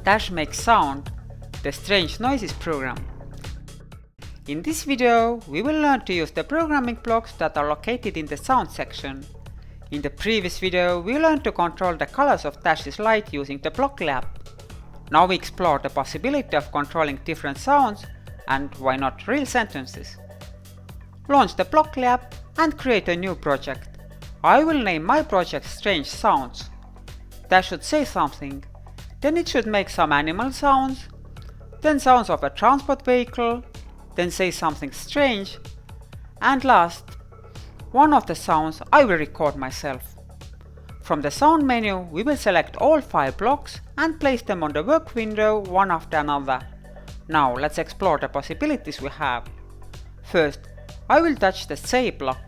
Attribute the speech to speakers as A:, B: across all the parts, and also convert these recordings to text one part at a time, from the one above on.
A: Dash makes sound, the strange noises program. In this video, we will learn to use the programming blocks that are located in the sound section. In the previous video, we learned to control the colors of Dash's light using the block lab. Now we explore the possibility of controlling different sounds and, why not, real sentences. Launch the block lab and create a new project. I will name my project Strange Sounds. Dash should say something, then it should make some animal sounds, then sounds of a transport vehicle, then say something strange, and last, one of the sounds I will record myself. From the sound menu, we will select all 5 blocks and place them on the work window one after another. Now let's explore the possibilities we have. First, I will touch the Say block.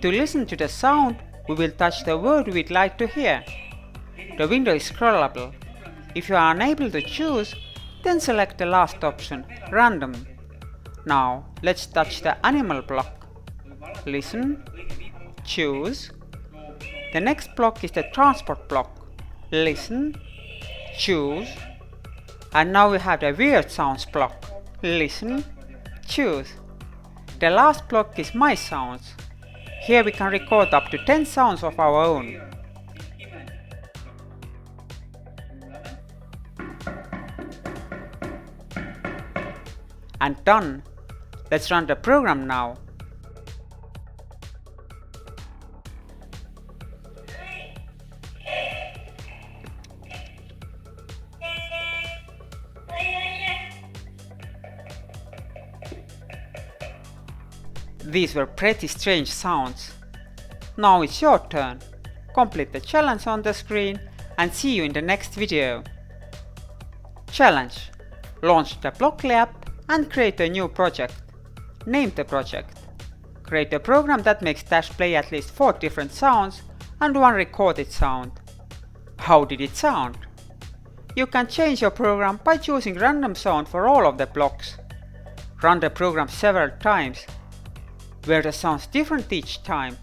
A: To listen to the sound, we will touch the word we'd like to hear. The window is scrollable. If you are unable to choose, then select the last option, Random. Now let's touch the Animal block. Listen, choose. The next block is the Transport block. Listen, choose. And now we have the Weird Sounds block. Listen, choose. The last block is My Sounds. Here we can record up to 10 sounds of our own. And done! Let's run the program now. These were pretty strange sounds. Now it's your turn. Complete the challenge on the screen and see you in the next video. Challenge: launch the block lab and create a new project. Name the project. Create a program that makes Dash play at least 4 different sounds and 1 recorded sound. How did it sound? You can change your program by choosing random sound for all of the blocks. Run the program several times. Were the sounds different each time?